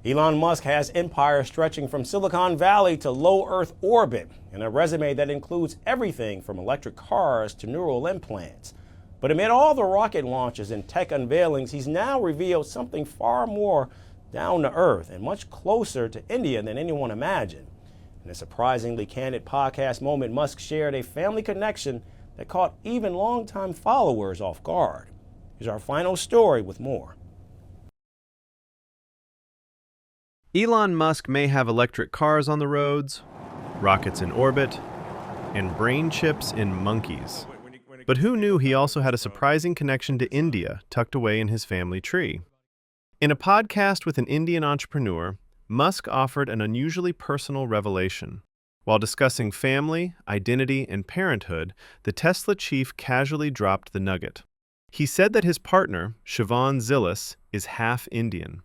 Elon Musk has empire stretching from Silicon Valley to low Earth orbit, and a resume that includes everything from electric cars to neural implants. But amid all the rocket launches and tech unveilings, he's now revealed something far more down to earth and much closer to India than anyone imagined. In a surprisingly candid podcast moment, Musk shared a family connection that caught even longtime followers off guard. Here's our final story with more. Elon Musk may have electric cars on the roads, rockets in orbit, and brain chips in monkeys. But who knew he also had a surprising connection to India tucked away in his family tree? In a podcast with an Indian entrepreneur, Musk offered an unusually personal revelation. While discussing family, identity, and parenthood, the Tesla chief casually dropped the nugget. He said that his partner, Shivon Zilis, is half Indian.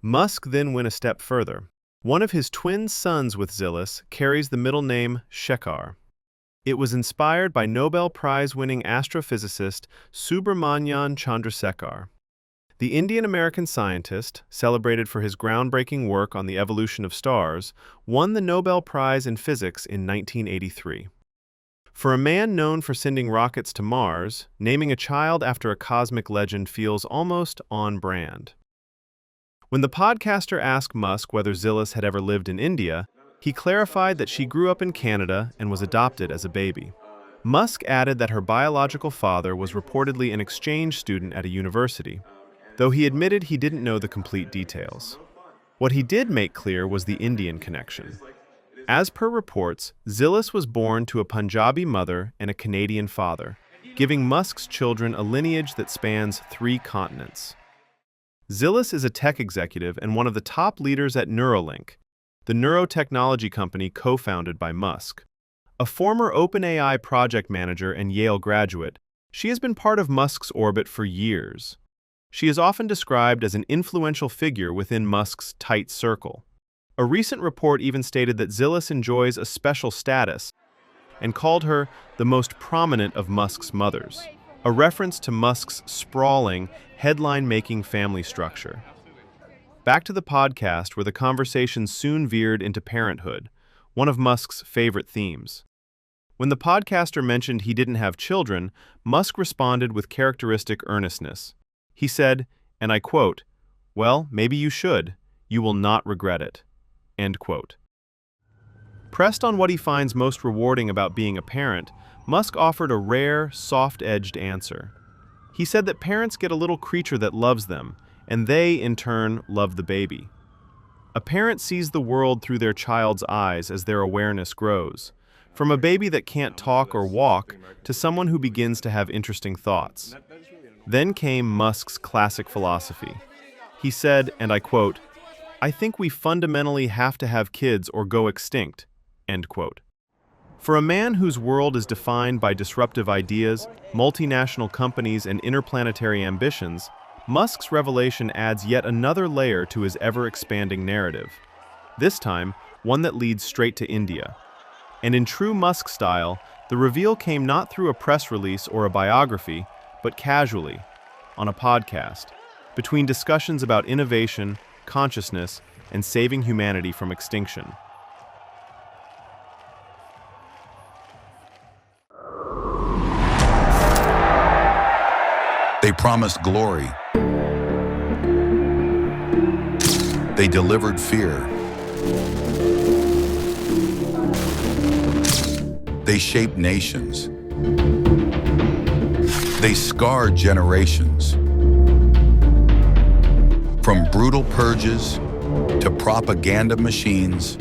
Musk then went a step further. One of his twin sons with Zilis carries the middle name Sekhar. It was inspired by Nobel Prize-winning astrophysicist Subrahmanyan Chandrasekhar. The Indian-American scientist, celebrated for his groundbreaking work on the evolution of stars, won the Nobel Prize in Physics in 1983. For a man known for sending rockets to Mars, naming a child after a cosmic legend feels almost on brand. When the podcaster asked Musk whether Zilis had ever lived in India, he clarified that she grew up in Canada and was adopted as a baby. Musk added that her biological father was reportedly an exchange student at a university, though he admitted he didn't know the complete details. What he did make clear was the Indian connection. As per reports, Zilis was born to a Punjabi mother and a Canadian father, giving Musk's children a lineage that spans 3 continents. Zilis is a tech executive and one of the top leaders at Neuralink, the neurotechnology company co-founded by Musk. A former OpenAI project manager and Yale graduate, she has been part of Musk's orbit for years. She is often described as an influential figure within Musk's tight circle. A recent report even stated that Zilis enjoys a special status and called her the most prominent of Musk's mothers, a reference to Musk's sprawling, headline-making family structure. Back to the podcast, where the conversation soon veered into parenthood, one of Musk's favorite themes. When the podcaster mentioned he didn't have children, Musk responded with characteristic earnestness. He said, and I quote, "Well, maybe you should. You will not regret it." End quote. Pressed on what he finds most rewarding about being a parent, Musk offered a rare, soft-edged answer. He said that parents get a little creature that loves them, and they, in turn, love the baby. A parent sees the world through their child's eyes as their awareness grows, from a baby that can't talk or walk to someone who begins to have interesting thoughts. Then came Musk's classic philosophy. He said, and I quote, "I think we fundamentally have to have kids or go extinct." End quote. For a man whose world is defined by disruptive ideas, multinational companies, and interplanetary ambitions, Musk's revelation adds yet another layer to his ever-expanding narrative. This time, one that leads straight to India. And in true Musk style, the reveal came not through a press release or a biography, but casually, on a podcast, between discussions about innovation, consciousness, and saving humanity from extinction. They promised glory. They delivered fear. They shaped nations. They scarred generations. From brutal purges to propaganda machines,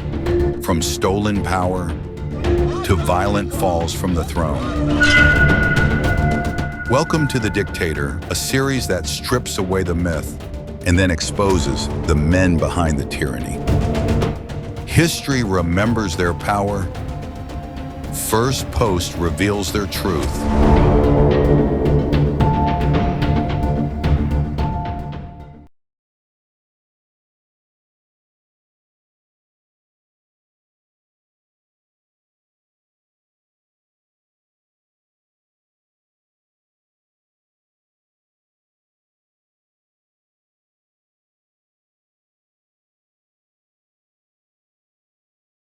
from stolen power to violent falls from the throne. Welcome to The Dictator, a series that strips away the myth and then exposes the men behind the tyranny. History remembers their power. Firstpost reveals their truth.